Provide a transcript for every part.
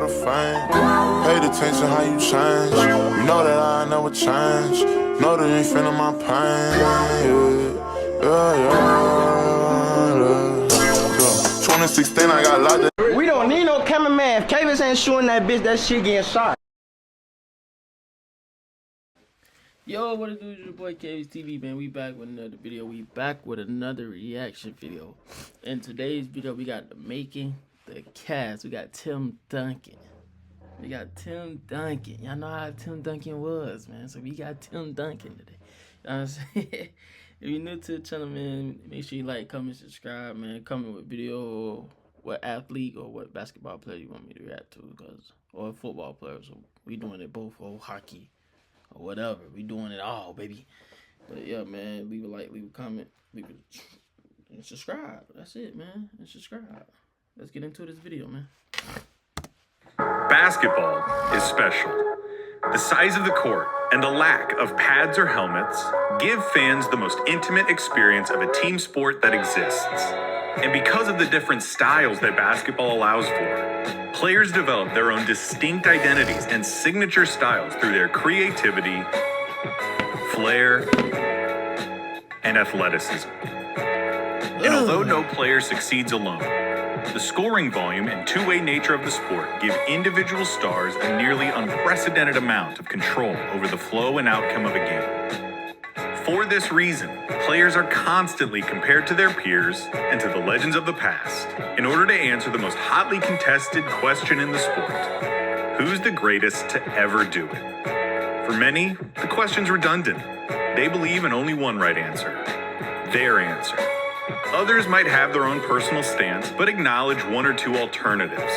the fame. Paid attention how you change. You know that I never change. Know that you ain't feeling my pain. Yeah. 2016, I got locked up. We don't need no cameraman. If Kavis ain't shooting that bitch, that shit getting shot. Yo, what it do? It's your boy Kavis TV, man. We back with another video. We back with another reaction video. In today's video, we got the making, the cast. We got Tim Duncan. Y'all know how Tim Duncan was, man. So we got Tim Duncan today. You know what I'm saying? If you're new to the channel, man, make sure you like, comment, subscribe, man. Comment with video or what athlete or what basketball player you want me to react to, or football player. So we doing it both, or hockey. Or whatever, we doing it all, baby. But yeah, man, leave a like, leave a comment, and subscribe. That's it, man. And subscribe. Let's get into this video, man. Basketball is special. The size of the court and the lack of pads or helmets give fans the most intimate experience of a team sport that exists. And because of the different styles that basketball allows for, players develop their own distinct identities and signature styles through their creativity, flair, and athleticism. And although no player succeeds alone, the scoring volume and two-way nature of the sport give individual stars a nearly unprecedented amount of control over the flow and outcome of a game. For this reason, players are constantly compared to their peers and to the legends of the past in order to answer the most hotly contested question in the sport: who's the greatest to ever do it? For many, the question's redundant. They believe in only one right answer: their answer. Others might have their own personal stance, but acknowledge one or two alternatives.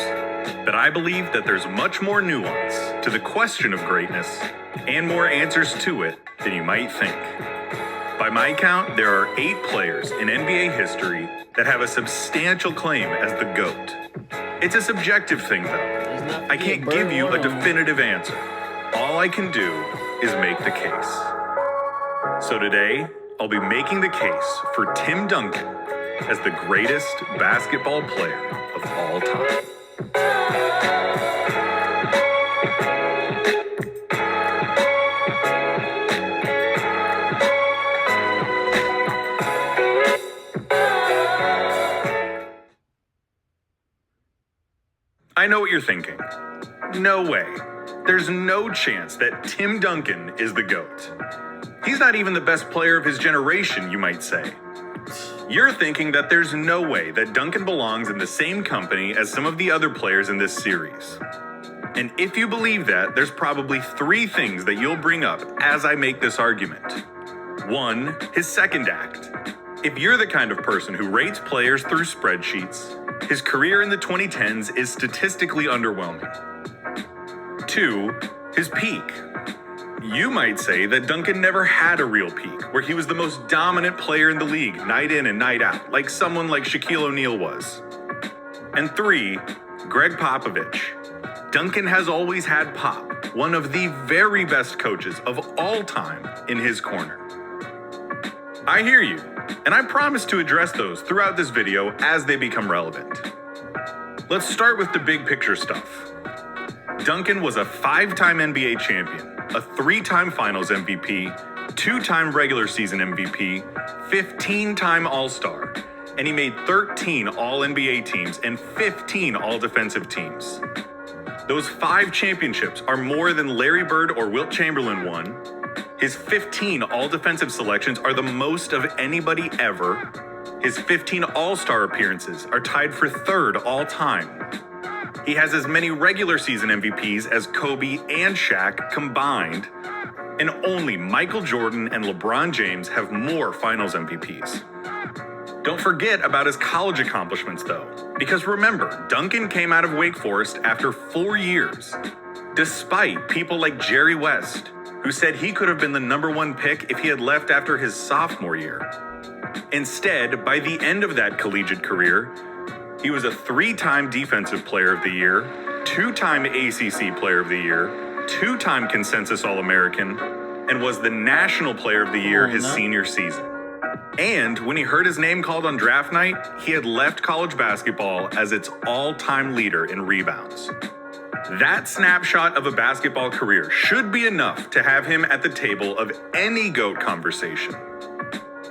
But I believe that there's much more nuance to the question of greatness and more answers to it than you might think. By my count, there are 8 players in NBA history that have a substantial claim as the GOAT. It's a subjective thing, though. I can't give you a definitive answer. All I can do is make the case. So today, I'll be making the case for Tim Duncan as the greatest basketball player of all time. I know what you're thinking. No way. There's no chance that Tim Duncan is the GOAT. He's not even the best player of his generation, you might say. You're thinking that there's no way that Duncan belongs in the same company as some of the other players in this series. And if you believe that, there's probably 3 things that you'll bring up as I make this argument. 1, his second act. If you're the kind of person who rates players through spreadsheets, his career in the 2010s is statistically underwhelming. 2, his peak. You might say that Duncan never had a real peak, where he was the most dominant player in the league, night in and night out, like someone like Shaquille O'Neal was. And 3, Greg Popovich. Duncan has always had Pop, one of the very best coaches of all time, in his corner. I hear you, and I promise to address those throughout this video as they become relevant. Let's start with the big picture stuff. Duncan was a 5-time NBA champion, a 3-time Finals MVP, 2-time regular season MVP, 15-time All-Star, and he made 13 All-NBA teams and 15 All-Defensive teams. Those 5 championships are more than Larry Bird or Wilt Chamberlain won. His 15 All-Defensive selections are the most of anybody ever. His 15 All-Star appearances are tied for 3rd all time. He has as many regular season MVPs as Kobe and Shaq combined, and only Michael Jordan and LeBron James have more Finals MVPs. Don't forget about his college accomplishments, though, because remember, Duncan came out of Wake Forest after 4 years, despite people like Jerry West, who said he could have been the #1 pick if he had left after his sophomore year. Instead, by the end of that collegiate career, he was a 3-time Defensive Player of the Year, 2-time ACC Player of the Year, 2-time Consensus All-American, and was the National Player of the Year his senior season. And when he heard his name called on draft night, he had left college basketball as its all-time leader in rebounds. That snapshot of a basketball career should be enough to have him at the table of any GOAT conversation.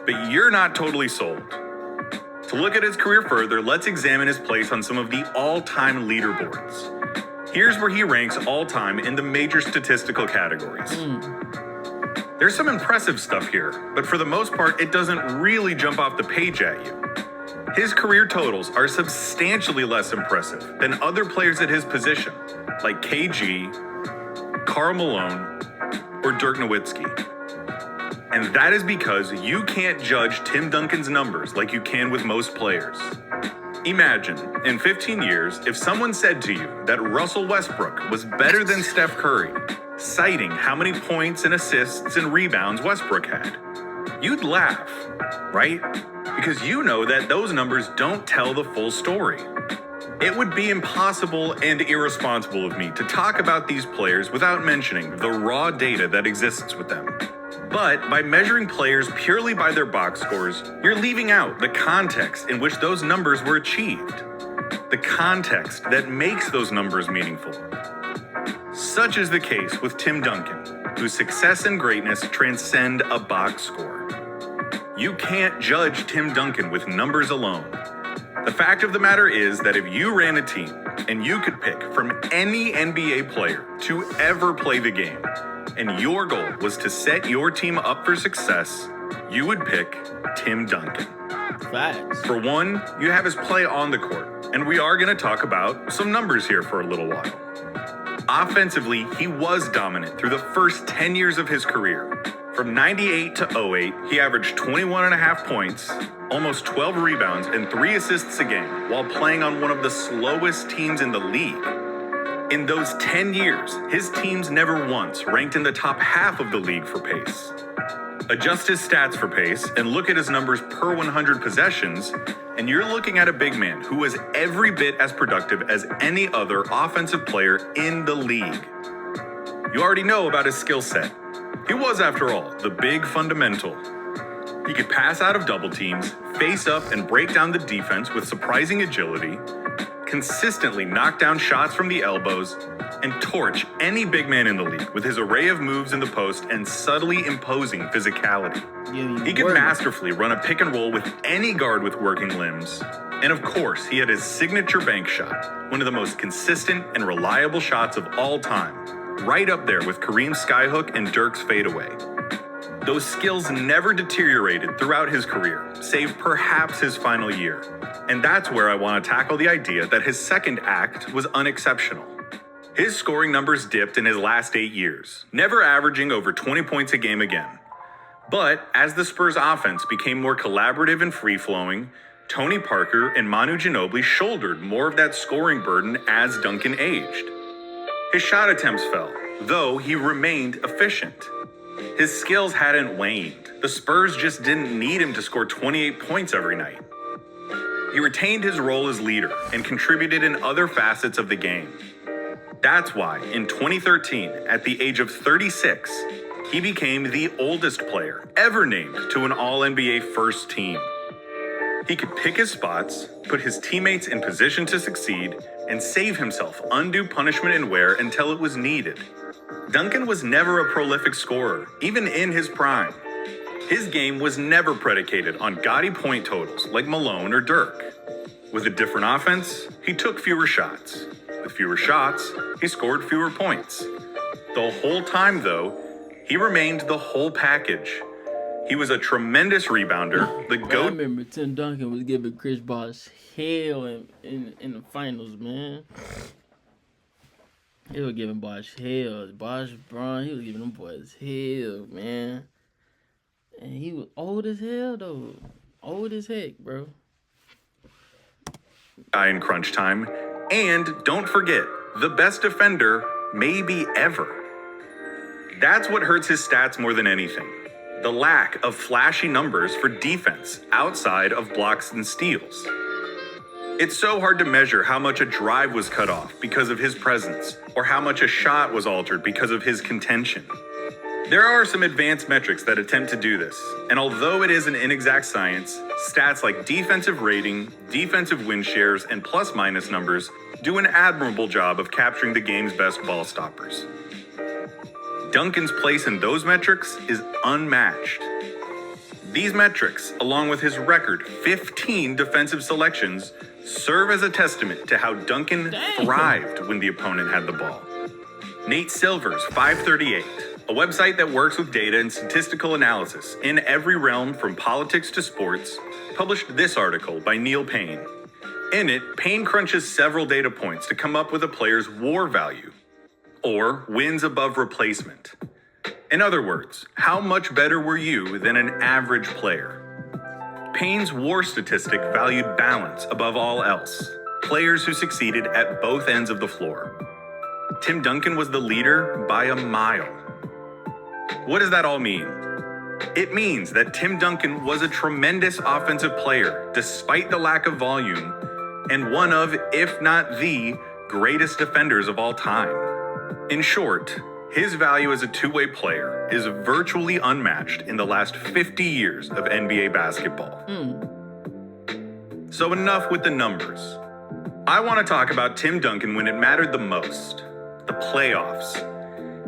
But you're not totally sold. To look at his career further, let's examine his place on some of the all-time leaderboards. Here's where he ranks all-time in the major statistical categories. There's some impressive stuff here, but for the most part, it doesn't really jump off the page at you. His career totals are substantially less impressive than other players at his position, like KG, Karl Malone, or Dirk Nowitzki. And that is because you can't judge Tim Duncan's numbers like you can with most players. Imagine, in 15 years, if someone said to you that Russell Westbrook was better than Steph Curry, citing how many points and assists and rebounds Westbrook had. You'd laugh, right? Because you know that those numbers don't tell the full story. It would be impossible and irresponsible of me to talk about these players without mentioning the raw data that exists with them. But by measuring players purely by their box scores, you're leaving out the context in which those numbers were achieved. The context that makes those numbers meaningful. Such is the case with Tim Duncan, whose success and greatness transcend a box score. You can't judge Tim Duncan with numbers alone. The fact of the matter is that if you ran a team and you could pick from any NBA player to ever play the game, and your goal was to set your team up for success, you would pick Tim Duncan. Facts. For one, you have his play on the court, and we are going to talk about some numbers here for a little while. Offensively, he was dominant through the first 10 years of his career. From 98 to 08, he averaged 21.5 points, almost 12 rebounds, and 3 assists a game, while playing on one of the slowest teams in the league. In those 10 years, his teams never once ranked in the top half of the league for pace. Adjust his stats for pace and look at his numbers per 100 possessions, and you're looking at a big man who was every bit as productive as any other offensive player in the league. You already know about his skill set. He was, after all, the big fundamental. He could pass out of double teams, face up and break down the defense with surprising agility, consistently knock down shots from the elbows, and torch any big man in the league with his array of moves in the post and subtly imposing physicality. He could masterfully run a pick and roll with any guard with working limbs. And of course, he had his signature bank shot, one of the most consistent and reliable shots of all time, right up there with Kareem's skyhook and Dirk's fadeaway. Those skills never deteriorated throughout his career, save perhaps his final year. And that's where I want to tackle the idea that his second act was unexceptional. His scoring numbers dipped in his last 8 years, never averaging over 20 points a game again. But as the Spurs offense became more collaborative and free-flowing, Tony Parker and Manu Ginobili shouldered more of that scoring burden as Duncan aged. His shot attempts fell, though he remained efficient. His skills hadn't waned. The Spurs just didn't need him to score 28 points every night. He retained his role as leader and contributed in other facets of the game. That's why, in 2013, at the age of 36, he became the oldest player ever named to an All-NBA first team. He could pick his spots, put his teammates in position to succeed, and save himself undue punishment and wear until it was needed. Duncan was never a prolific scorer, even in his prime. His game was never predicated on gaudy point totals like Malone or Dirk. With a different offense, he took fewer shots. With fewer shots, he scored fewer points. The whole time, though, he remained the whole package. He was a tremendous rebounder, the I GOAT. remember Tim Duncan was giving Chris Bosh hell in the finals, man. He was giving Bosh hell. Bosh, Braun, he was giving them boys hell, man. And he was old as hell, though. Old as heck, bro. In crunch time. And don't forget, the best defender maybe ever. That's what hurts his stats more than anything. The lack of flashy numbers for defense outside of blocks and steals. It's so hard to measure how much a drive was cut off because of his presence, or how much a shot was altered because of his contention. There are some advanced metrics that attempt to do this, and although it is an inexact science, stats like defensive rating, defensive win shares, and plus-minus numbers do an admirable job of capturing the game's best ball stoppers. Duncan's place in those metrics is unmatched. These metrics, along with his record 15 defensive selections, serve as a testament to how Duncan thrived when the opponent had the ball. Nate Silver's 538, a website that works with data and statistical analysis in every realm from politics to sports, published this article by Neil Payne. In it, Payne crunches several data points to come up with a player's WAR value, or wins above replacement. In other words, how much better were you than an average player? Payne's WAR statistic valued balance above all else, players who succeeded at both ends of the floor. Tim Duncan was the leader by a mile. What does that all mean? It means that Tim Duncan was a tremendous offensive player despite the lack of volume, and one of, if not the, greatest defenders of all time. In short, his value as a two-way player is virtually unmatched in the last 50 years of NBA basketball. So enough with the numbers. I want to talk about Tim Duncan when it mattered the most, the playoffs.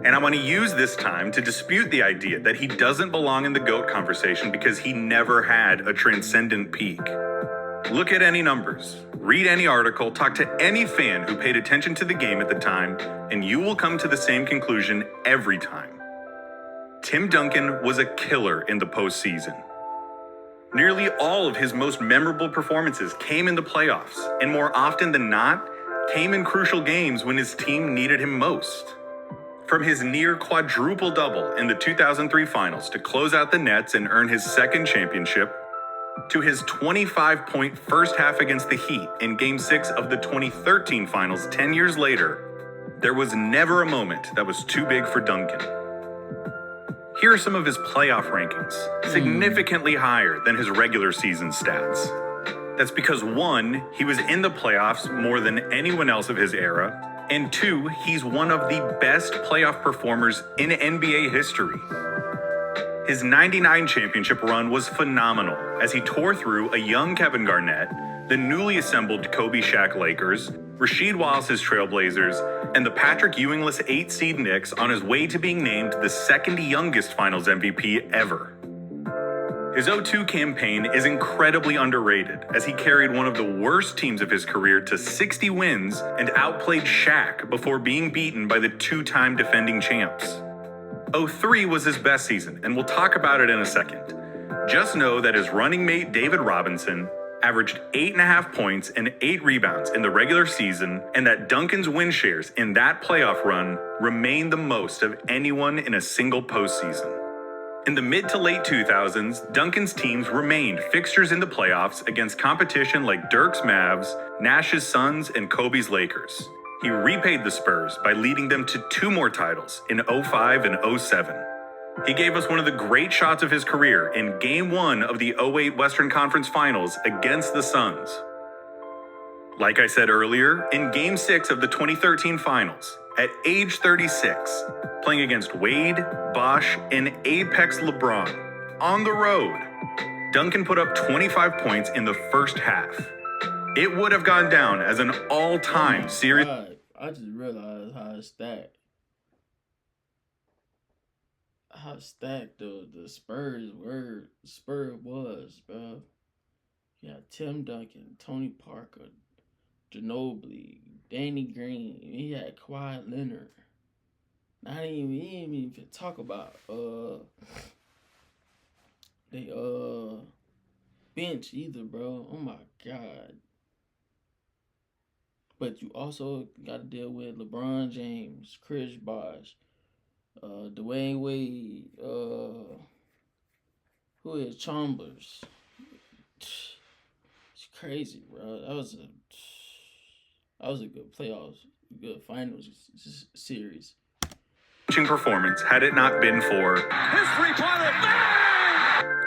And I want to use this time to dispute the idea that he doesn't belong in the GOAT conversation because he never had a transcendent peak. Look at any numbers, read any article, talk to any fan who paid attention to the game at the time, and you will come to the same conclusion every time. Tim Duncan was a killer in the postseason. Nearly all of his most memorable performances came in the playoffs, and more often than not, came in crucial games when his team needed him most. From his near quadruple double in the 2003 finals to close out the Nets and earn his second championship, to his 25-point first half against the Heat in Game 6 of the 2013 finals 10 years later, there was never a moment that was too big for Duncan. Here are some of his playoff rankings, significantly higher than his regular season stats. That's because 1, he was in the playoffs more than anyone else of his era, and 2, he's one of the best playoff performers in NBA history. His 99 championship run was phenomenal as he tore through a young Kevin Garnett, the newly assembled Kobe Shaq Lakers, Rasheed Wallace's Trailblazers, and the Patrick Ewing-less 8-seed Knicks on his way to being named the second youngest Finals MVP ever. His 0-2 campaign is incredibly underrated as he carried one of the worst teams of his career to 60 wins and outplayed Shaq before being beaten by the two-time defending champs. 0-3 was his best season, and we'll talk about it in a second. Just know that his running mate David Robinson averaged 8.5 points and 8 rebounds in the regular season, and that Duncan's win shares in that playoff run remained the most of anyone in a single postseason. In the mid to late 2000s, Duncan's teams remained fixtures in the playoffs against competition like Dirk's Mavs, Nash's Suns, and Kobe's Lakers. He repaid the Spurs by leading them to 2 more titles in 05 and 07. He gave us one of the great shots of his career in Game 1 of the 08 Western Conference Finals against the Suns. Like I said earlier, in Game 6 of the 2013 Finals, at age 36, playing against Wade, Bosh, and Apex LeBron on the road, Duncan put up 25 points in the first half. It would have gone down as an all-time series. I just realized how stacked the Spurs was, bro. You got Tim Duncan, Tony Parker, Ginobili, Danny Green. He had Kawhi Leonard. He didn't even talk about they bench either, bro. Oh my God. But you also got to deal with LeBron James, Chris Bosh, Dwayne Wade, who is Chalmers. It's crazy, bro. That was a good playoffs, good finals series. Performance had it not been for his three-pointer.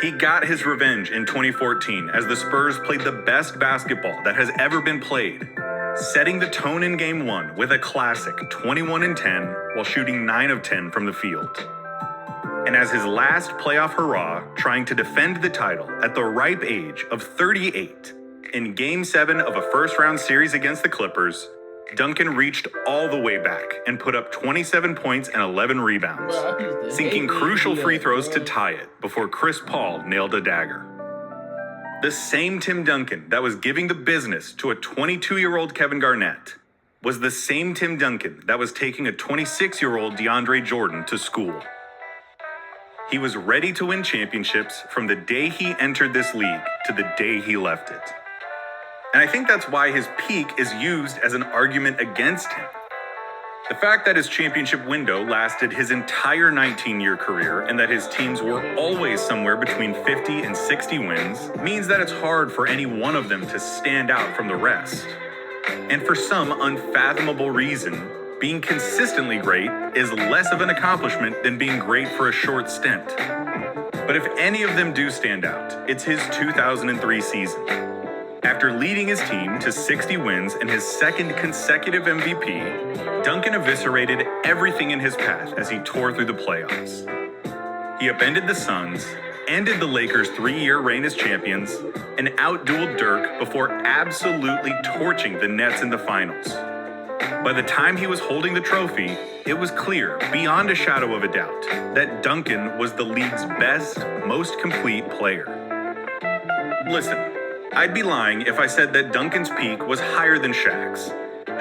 He got his revenge in 2014 as the Spurs played the best basketball that has ever been played, setting the tone in Game 1 with a classic 21-10 while shooting 9 of 10 from the field. And as his last playoff hurrah, trying to defend the title at the ripe age of 38 in Game 7 of a first-round series against the Clippers, Duncan reached all the way back and put up 27 points and 11 rebounds, Bro, I used to sinking hate when he crucial do free that, throws bro. to tie it before Chris Paul nailed a dagger. The same Tim Duncan that was giving the business to a 22-year-old Kevin Garnett was the same Tim Duncan that was taking a 26-year-old DeAndre Jordan to school. He was ready to win championships from the day he entered this league to the day he left it. And I think that's why his peak is used as an argument against him. The fact that his championship window lasted his entire 19-year career and that his teams were always somewhere between 50 and 60 wins means that it's hard for any one of them to stand out from the rest. And for some unfathomable reason, being consistently great is less of an accomplishment than being great for a short stint. But if any of them do stand out, it's his 2003 season. After leading his team to 60 wins and his second consecutive MVP, Duncan eviscerated everything in his path as he tore through the playoffs. He upended the Suns, ended the Lakers' 3-year reign as champions, and outdueled Dirk before absolutely torching the Nets in the finals. By the time he was holding the trophy, it was clear, beyond a shadow of a doubt, that Duncan was the league's best, most complete player. Listen, I'd be lying if I said that Duncan's peak was higher than Shaq's.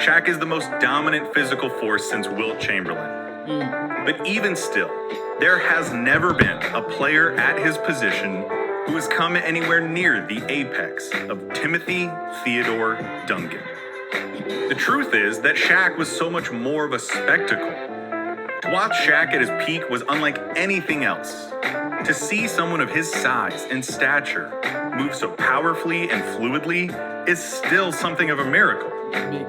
Shaq is the most dominant physical force since Wilt Chamberlain. But even still, there has never been a player at his position who has come anywhere near the apex of Timothy Theodore Duncan. The truth is that Shaq was so much more of a spectacle. To watch Shaq at his peak was unlike anything else. To see someone of his size and stature move so powerfully and fluidly is still something of a miracle.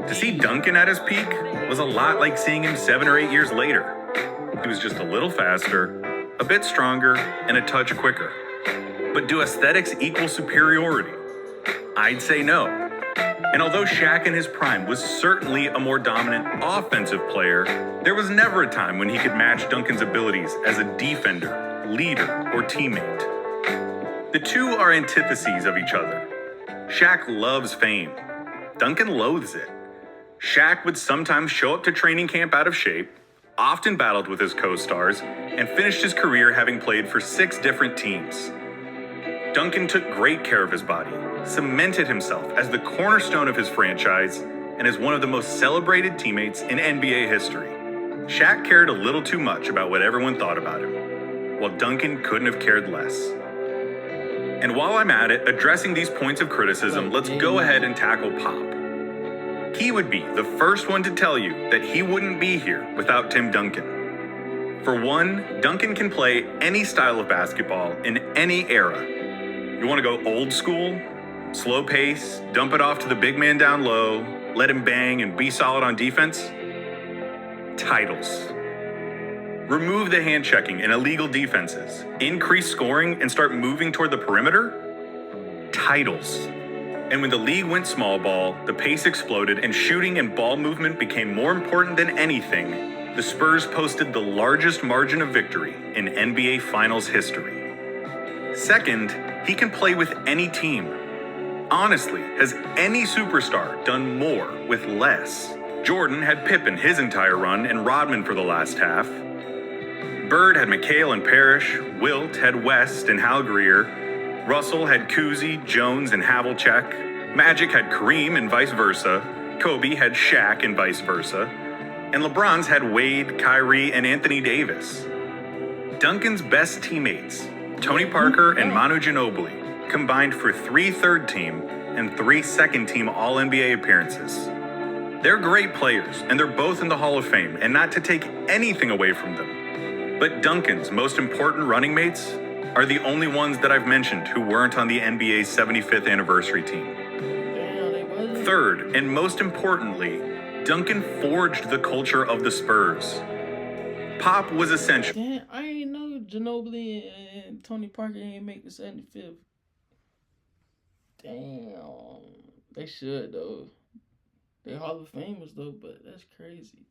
To see Duncan at his peak was a lot like seeing him 7 or 8 years later. He was just a little faster, a bit stronger, and a touch quicker. But do aesthetics equal superiority? I'd say no. And although Shaq in his prime was certainly a more dominant offensive player, there was never a time when he could match Duncan's abilities as a defender, leader, or teammate. The two are antitheses of each other. Shaq loves fame. Duncan loathes it. Shaq would sometimes show up to training camp out of shape, often battled with his co-stars, and finished his career having played for 6 different teams. Duncan took great care of his body, cemented himself as the cornerstone of his franchise, and as one of the most celebrated teammates in NBA history. Shaq cared a little too much about what everyone thought about him, while Duncan couldn't have cared less. And while I'm at it, addressing these points of criticism, let's go ahead and tackle Pop. He would be the first one to tell you that he wouldn't be here without Tim Duncan. For one, Duncan can play any style of basketball in any era. You want to go old school? Slow pace, dump it off to the big man down low, let him bang and be solid on defense? Titles. Remove the hand checking and illegal defenses, increase scoring, and start moving toward the perimeter? Titles. And when the league went small ball, the pace exploded, and shooting and ball movement became more important than anything, the Spurs posted the largest margin of victory in NBA Finals history. Second, he can play with any team. Honestly, has any superstar done more with less? Jordan had Pippen his entire run and Rodman for the last half. Bird had McHale and Parrish, Wilt had West and Hal Greer, Russell had Cousy, Jones, and Havlicek, Magic had Kareem and vice versa, Kobe had Shaq and vice versa, and LeBron's had Wade, Kyrie, and Anthony Davis. Duncan's best teammates, Tony Parker and Manu Ginobili, combined for 3 third-team and 3 second-team All-NBA appearances. They're great players, and they're both in the Hall of Fame, and not to take anything away from them. But Duncan's most important running mates are the only ones that I've mentioned who weren't on the NBA's 75th anniversary team. Third, and most importantly, Duncan forged the culture of the Spurs. Pop was essential. Damn, I ain't know Ginobili and Tony Parker ain't make the 75th. Damn. They should, though. They Hall of Famers, though, but that's crazy.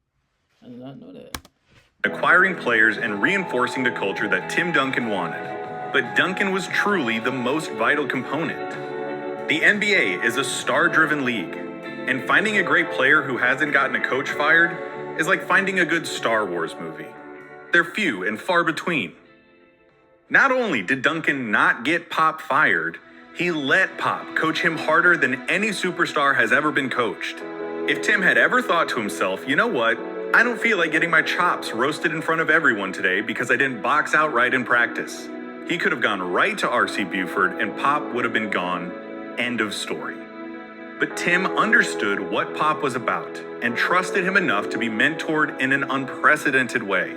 I did not know that. Acquiring players and reinforcing the culture that Tim Duncan wanted. But Duncan was truly the most vital component. The NBA is a star-driven league. And finding a great player who hasn't gotten a coach fired is like finding a good Star Wars movie. They're few and far between. Not only did Duncan not get Pop fired, he let Pop coach him harder than any superstar has ever been coached. If Tim had ever thought to himself, you know what, I don't feel like getting my chops roasted in front of everyone today because I didn't box out right in practice, he could have gone right to R.C. Buford and Pop would have been gone. End of story. But Tim understood what Pop was about and trusted him enough to be mentored in an unprecedented way.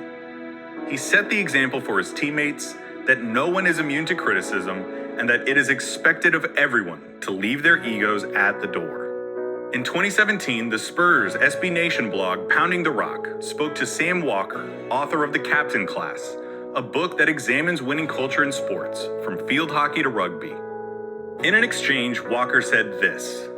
He set the example for his teammates that no one is immune to criticism and that it is expected of everyone to leave their egos at the door. In 2017, the Spurs SB Nation blog Pounding the Rock spoke to Sam Walker, author of The Captain Class, a book that examines winning culture in sports, from field hockey to rugby. In an exchange, Walker said this: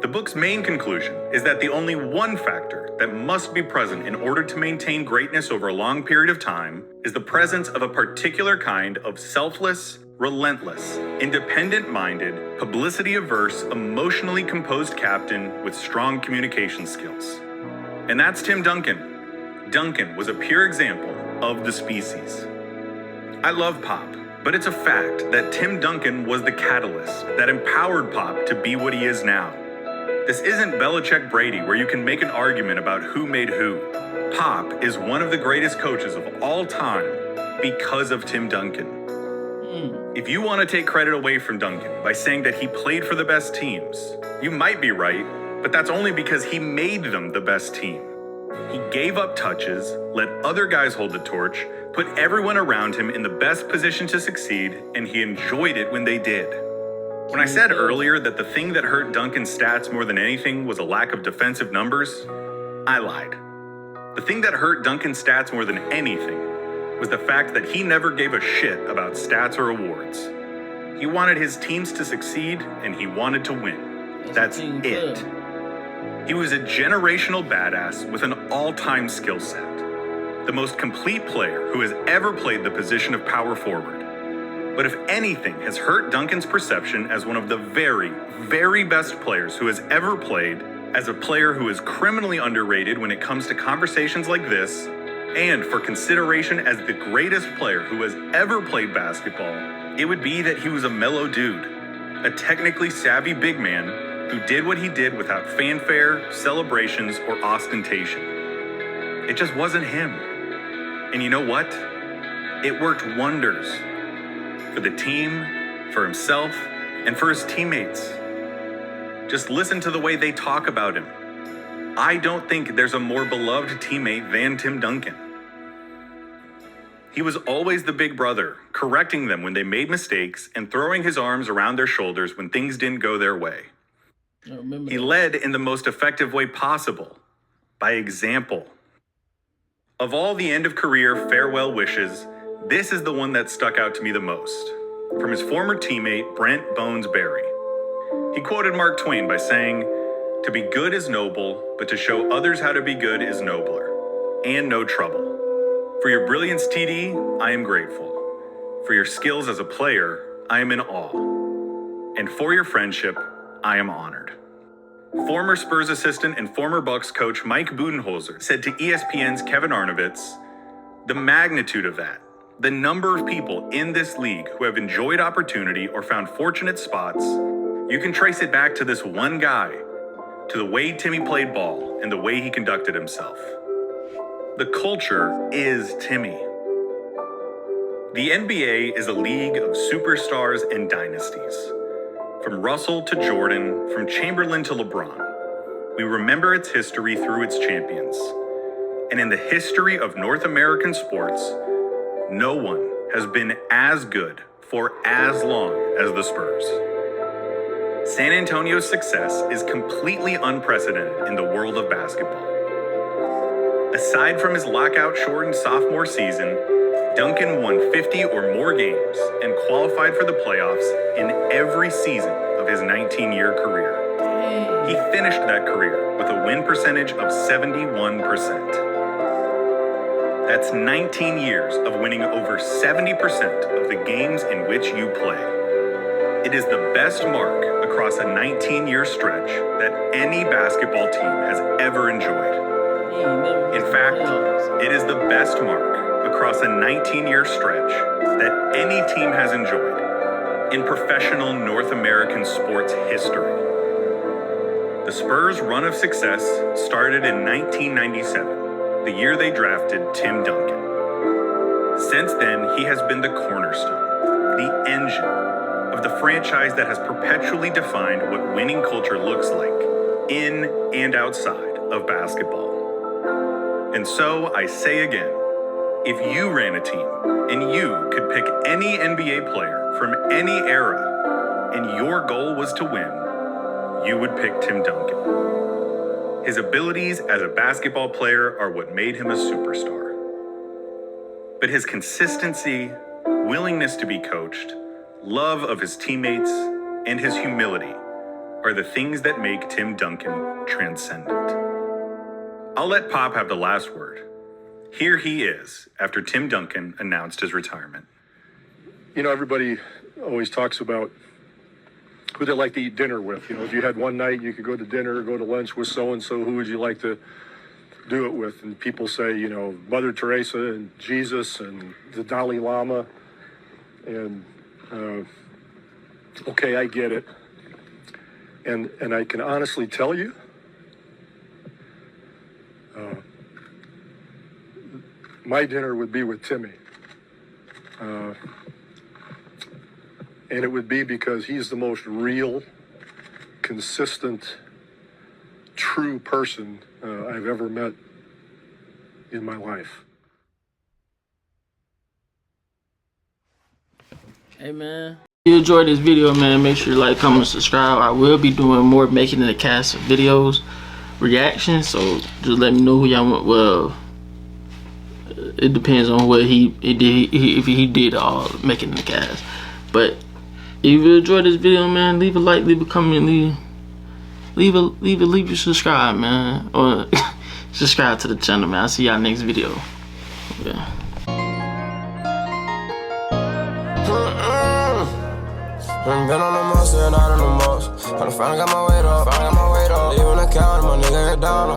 "The book's main conclusion is that the only one factor that must be present in order to maintain greatness over a long period of time is the presence of a particular kind of selfless, relentless, independent-minded, publicity-averse, emotionally composed captain with strong communication skills. And that's Tim Duncan. Duncan was a pure example of the species." I love Pop, but it's a fact that Tim Duncan was the catalyst that empowered Pop to be what he is now. This isn't Belichick Brady where you can make an argument about who made who. Pop is one of the greatest coaches of all time because of Tim Duncan. If you want to take credit away from Duncan by saying that he played for the best teams, you might be right, but that's only because he made them the best team. He gave up touches, let other guys hold the torch, put everyone around him in the best position to succeed, and he enjoyed it when they did. When I said earlier that the thing that hurt Duncan's stats more than anything was a lack of defensive numbers, I lied. The thing that hurt Duncan's stats more than anything was the fact that he never gave a shit about stats or awards. He wanted his teams to succeed, and he wanted to win. That's it. He was a generational badass with an all-time skill set. The most complete player who has ever played the position of power forward. But if anything has hurt Duncan's perception as one of the very, very best players who has ever played, as a player who is criminally underrated when it comes to conversations like this, and for consideration as the greatest player who has ever played basketball, it would be that he was a mellow dude, a technically savvy big man who did what he did without fanfare, celebrations, or ostentation. It just wasn't him. And you know what? It worked wonders. For the team, for himself, and for his teammates. Just listen to the way they talk about him. I don't think there's a more beloved teammate than Tim Duncan. He was always the big brother, correcting them when they made mistakes and throwing his arms around their shoulders when things didn't go their way. He led in the most effective way possible, by example. Of all the end-of-career farewell wishes, this is the one that stuck out to me the most, from his former teammate, Brent Bones Berry. He quoted Mark Twain by saying, "To be good is noble, but to show others how to be good is nobler, and no trouble. For your brilliance, TD, I am grateful. For your skills as a player, I am in awe. And for your friendship, I am honored." Former Spurs assistant and former Bucks coach Mike Budenholzer said to ESPN's Kevin Arnovitz, "The magnitude of that, the number of people in this league who have enjoyed opportunity or found fortunate spots, you can trace it back to this one guy, to the way Timmy played ball and the way he conducted himself. The culture is Timmy." The NBA is a league of superstars and dynasties. From Russell to Jordan, from Chamberlain to LeBron. We remember its history through its champions. And in the history of North American sports, no one has been as good for as long as the Spurs. San Antonio's success is completely unprecedented in the world of basketball. Aside from his lockout-shortened sophomore season, Duncan won 50 or more games and qualified for the playoffs in every season of his 19-year career. He finished that career with a win percentage of 71%. That's 19 years of winning over 70% of the games in which you play. It is the best mark across a 19-year stretch that any basketball team has ever enjoyed. In fact, it is the best mark across a 19-year stretch that any team has enjoyed in professional North American sports history. The Spurs' run of success started in 1997, the year they drafted Tim Duncan. Since then, he has been the cornerstone, the engine of the franchise that has perpetually defined what winning culture looks like in and outside of basketball. And so I say again, if you ran a team and you could pick any NBA player from any era and your goal was to win, you would pick Tim Duncan. His abilities as a basketball player are what made him a superstar. But his consistency, willingness to be coached, love of his teammates, and his humility are the things that make Tim Duncan transcendent. I'll let Pop have the last word. Here he is after Tim Duncan announced his retirement. You know, everybody always talks about who they like to eat dinner with. You know, if you had one night, you could go to dinner or go to lunch with so-and-so, who would you like to do it with? And people say, you know, Mother Teresa and Jesus and the Dalai Lama. And, okay, I get it. And I can honestly tell you, my dinner would be with Timmy. And it would be because he's the most real, consistent, true person I've ever met in my life. Hey man, if you enjoyed this video, man, make sure you like, comment, subscribe. I will be doing more making the cast videos, reactions, so just let me know who y'all want. Well, it depends on what he did, if he did all making the cast. But if you enjoyed this video, man, leave a like, leave a comment, leave a subscribe, man, or subscribe to the channel, man. I'll see y'all next video. Yeah. Been on the most, and out on the most. Finally got my weight up, Leaving the count, my nigga, get down.